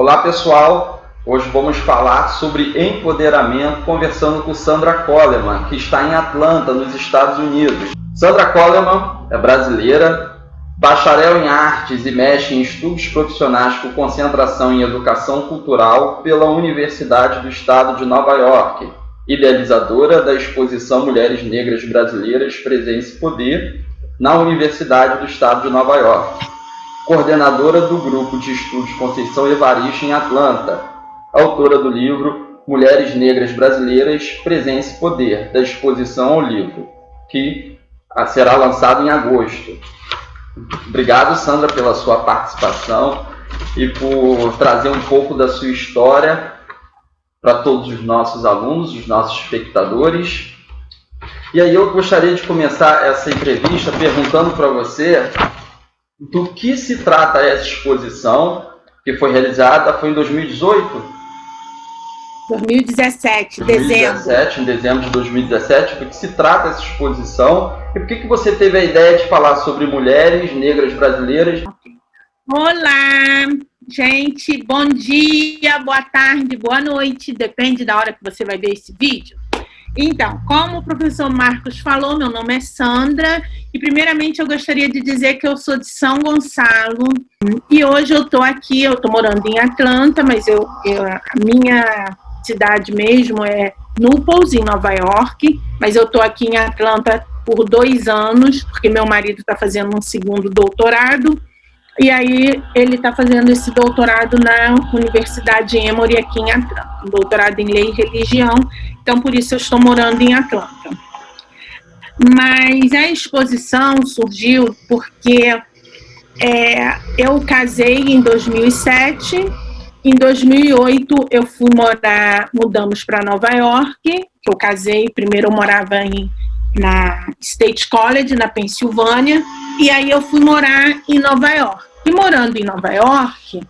Olá pessoal, hoje vamos falar sobre empoderamento conversando com Sandra Coleman, que está em Atlanta, nos Estados Unidos. Sandra Coleman é brasileira, bacharel em artes e mestre em estudos profissionais com concentração em educação cultural pela Universidade do Estado de Nova York, idealizadora da exposição Mulheres Negras Brasileiras Presença e Poder na Universidade do Estado de Nova York, coordenadora do Grupo de Estudos Conceição Evaristo em Atlanta, autora do livro Mulheres Negras Brasileiras Presença e Poder, da exposição ao livro, que será lançado em agosto. Obrigado, Sandra, pela sua participação e por trazer um pouco da sua história para todos os nossos alunos, os nossos espectadores. E aí eu gostaria de começar essa entrevista perguntando para você do que se trata essa exposição, que foi realizada, foi em 2018? 2017, em dezembro de 2017, do que se trata essa exposição e por que você teve a ideia de falar sobre mulheres negras brasileiras? Olá, gente, bom dia, boa tarde, boa noite, depende da hora que você vai ver esse vídeo. Então, como o professor Marcos falou, meu nome é Sandra e primeiramente eu gostaria de dizer que eu sou de São Gonçalo e hoje eu estou aqui, eu estou morando em Atlanta, mas a minha cidade mesmo é Naples, em Nova York, mas eu estou aqui em Atlanta por 2 anos, porque meu marido está fazendo um segundo doutorado, e aí ele está fazendo esse doutorado na Universidade Emory aqui em Atlanta, um doutorado em Lei e Religião, então por isso eu estou morando em Atlanta. Mas a exposição surgiu porque eu casei em 2007, em 2008 eu mudamos para Nova York, que eu casei, primeiro eu morava na State College, na Pensilvânia, e aí eu fui morar em Nova York. E morando em Nova York,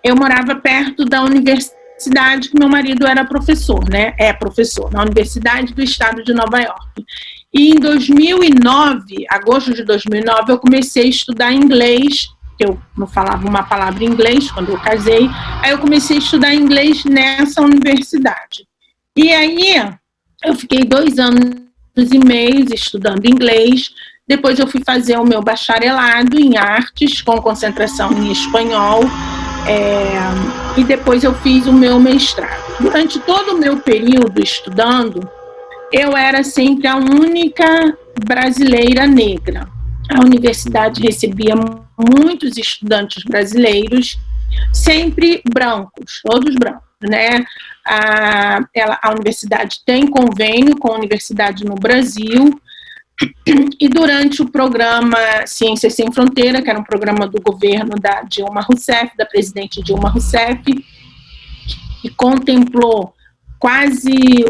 eu morava perto da universidade, que meu marido era professor, né? É professor, na Universidade do Estado de Nova York. E em 2009, agosto de 2009, eu comecei a estudar inglês. Eu não falava uma palavra em inglês quando eu casei, aí eu comecei a estudar inglês nessa universidade. E aí eu fiquei 2 anos e meio estudando inglês, depois eu fui fazer o meu bacharelado em artes, com concentração em espanhol, e depois eu fiz o meu mestrado. Durante todo o meu período estudando, eu era sempre a única brasileira negra. A universidade recebia muitos estudantes brasileiros, sempre brancos, todos brancos, né? A universidade tem convênio com a universidade no Brasil, e durante o programa Ciências Sem Fronteira, que era um programa do governo da Dilma Rousseff, da presidente Dilma Rousseff, que contemplou quase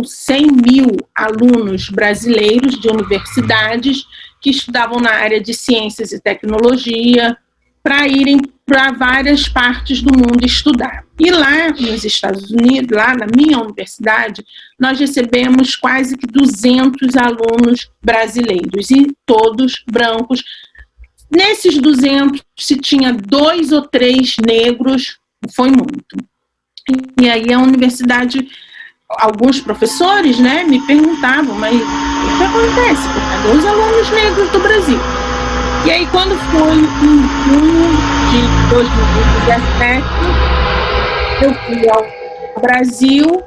100 mil alunos brasileiros de universidades que estudavam na área de ciências e tecnologia, para irem para várias partes do mundo estudar. E lá nos Estados Unidos, lá na minha universidade, nós recebemos quase que 200 alunos brasileiros, e todos brancos. Nesses 200, se tinha 2 ou 3 negros, foi muito. E aí a universidade, alguns professores, né, me perguntavam, mas o que acontece? Cadê os alunos negros do Brasil? E aí, quando foi em junho de 2017, eu fui ao Brasil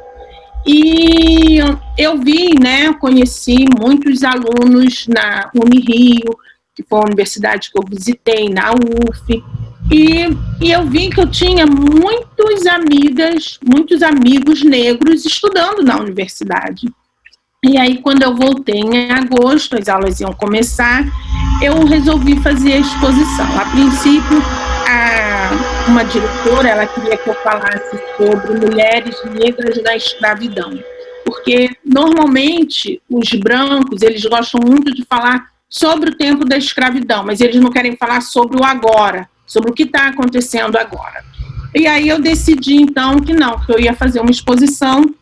e eu vi, né, conheci muitos alunos na Unirio, que foi a universidade que eu visitei, na UF, e eu vi que eu tinha muitos amigos negros estudando na universidade. E aí, quando eu voltei em agosto, as aulas iam começar, eu resolvi fazer a exposição. A princípio, uma diretora, ela queria que eu falasse sobre mulheres negras na escravidão, porque normalmente os brancos, eles gostam muito de falar sobre o tempo da escravidão, mas eles não querem falar sobre o agora, sobre o que está acontecendo agora. E aí eu decidi, então, que eu ia fazer uma exposição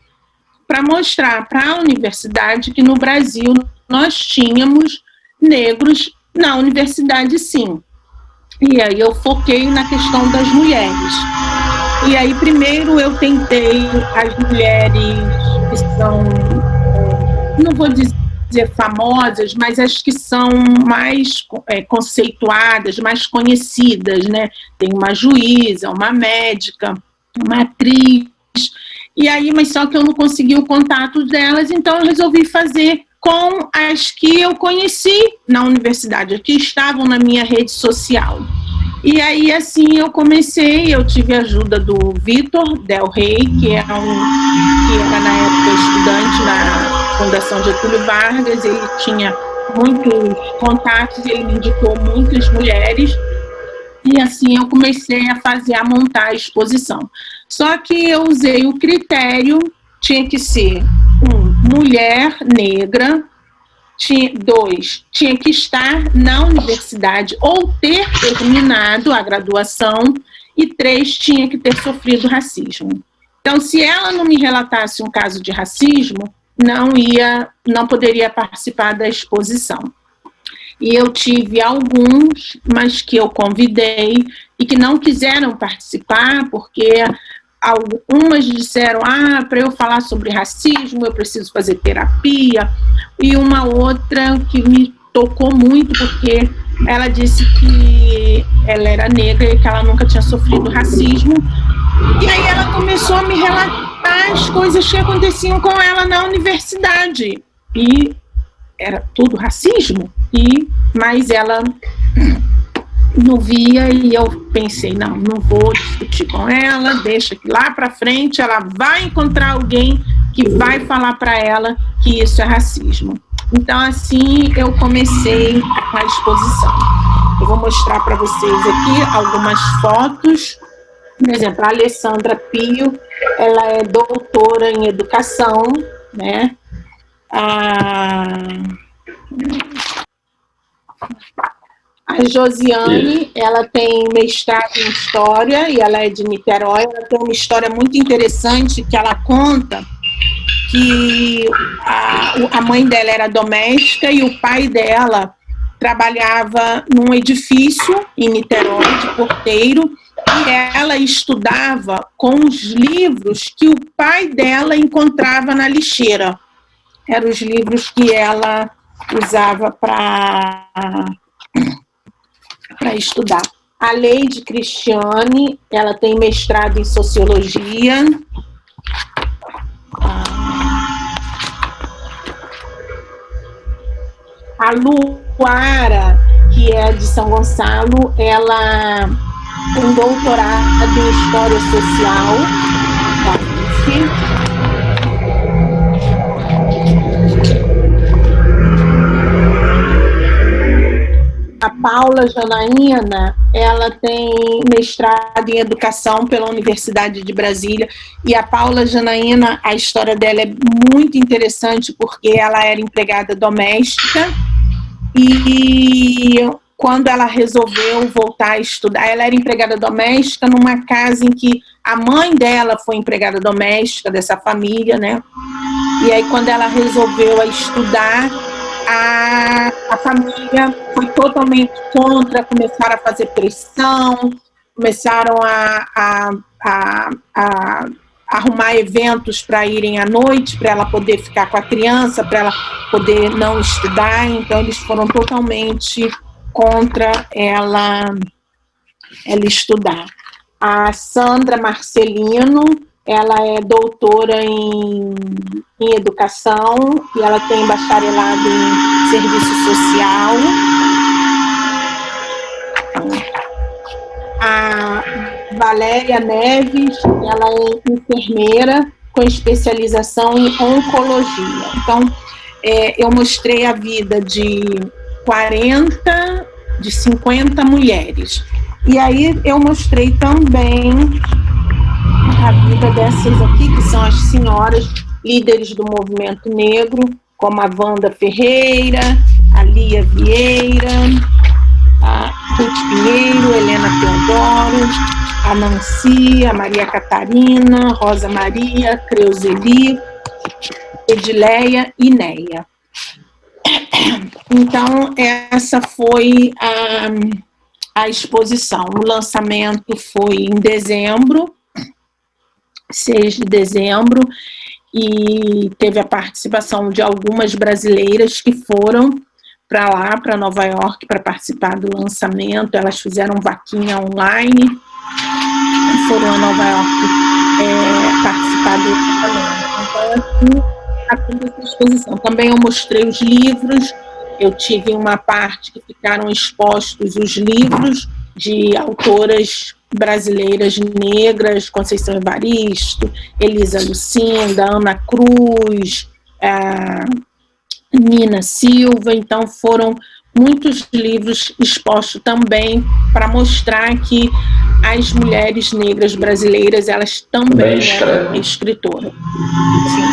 para mostrar para a universidade que no Brasil nós tínhamos negros na universidade, sim. E aí eu foquei na questão das mulheres. E aí, primeiro, eu tentei as mulheres que são, não vou dizer famosas, mas as que são mais conceituadas, mais conhecidas, né? Tem uma juíza, uma médica, uma atriz. E aí, mas só que eu não consegui o contato delas, então eu resolvi fazer com as que eu conheci na universidade, que estavam na minha rede social. E aí, assim, eu tive a ajuda do Vitor Del Rey, que era na época estudante na Fundação Getúlio Vargas, ele tinha muitos contatos, ele me indicou muitas mulheres, e assim eu comecei a montar a exposição. Só que eu usei o critério, tinha que ser mulher negra, 2, tinha que estar na universidade ou ter terminado a graduação, e 3, tinha que ter sofrido racismo. Então, se ela não me relatasse um caso de racismo, não poderia participar da exposição. E eu tive alguns, mas que eu convidei e que não quiseram participar, porque algumas disseram, para eu falar sobre racismo, eu preciso fazer terapia, e uma outra que me tocou muito, porque ela disse que ela era negra e que ela nunca tinha sofrido racismo, e aí ela começou a me relatar as coisas que aconteciam com ela na universidade, e era tudo racismo, mas ela não via, e eu pensei, não vou discutir com ela, deixa que lá para frente ela vai encontrar alguém que vai falar para ela que isso é racismo. Então, assim, eu comecei a exposição. Eu vou mostrar para vocês aqui algumas fotos. Por exemplo, a Alessandra Pio, ela é doutora em educação, né? A Josiane, ela tem mestrado em História e ela é de Niterói. Ela tem uma história muito interessante que ela conta que a mãe dela era doméstica e o pai dela trabalhava num edifício em Niterói, de porteiro, e ela estudava com os livros que o pai dela encontrava na lixeira. Eram os livros que ela usava para estudar. A Leide Cristiane, ela tem mestrado em Sociologia. A Luara, que é de São Gonçalo, ela tem doutorado em História Social. A Paula Janaína, ela tem mestrado em Educação pela Universidade de Brasília, e a Paula Janaína, a história dela é muito interessante, porque ela era empregada doméstica, e quando ela resolveu voltar a estudar, ela era empregada doméstica numa casa em que a mãe dela foi empregada doméstica dessa família, né? E aí, quando ela resolveu estudar, a família foi totalmente contra, começaram a fazer pressão, começaram a arrumar eventos para irem à noite, para ela poder ficar com a criança, para ela poder não estudar. Então, eles foram totalmente contra ela estudar. A Sandra Marcelino, ela é doutora em educação e ela tem bacharelado em serviço social. A Valéria Neves, ela é enfermeira com especialização em oncologia. Então, eu mostrei a vida de 50 mulheres. E aí eu mostrei também a vida dessas aqui, que são as senhoras líderes do movimento negro, como a Wanda Ferreira, a Lia Vieira, a Ruth Pinheiro, Helena Teodoro, a Nancy, a Maria Catarina, Rosa Maria, Creuzeli, Edileia e Neia. Então, essa foi a exposição. O lançamento foi em dezembro, 6 de dezembro, e teve a participação de algumas brasileiras que foram para lá, para Nova York, para participar do lançamento. Elas fizeram vaquinha online e foram a Nova York participar do lançamento. Então, a toda essa exposição. Também eu mostrei os livros. Eu tive uma parte que ficaram expostos os livros de autoras brasileiras negras, Conceição Evaristo, Elisa Lucinda, Ana Cruz, Nina Silva. Então foram muitos livros expostos também para mostrar que as mulheres negras brasileiras, elas também eram escritoras. Sim.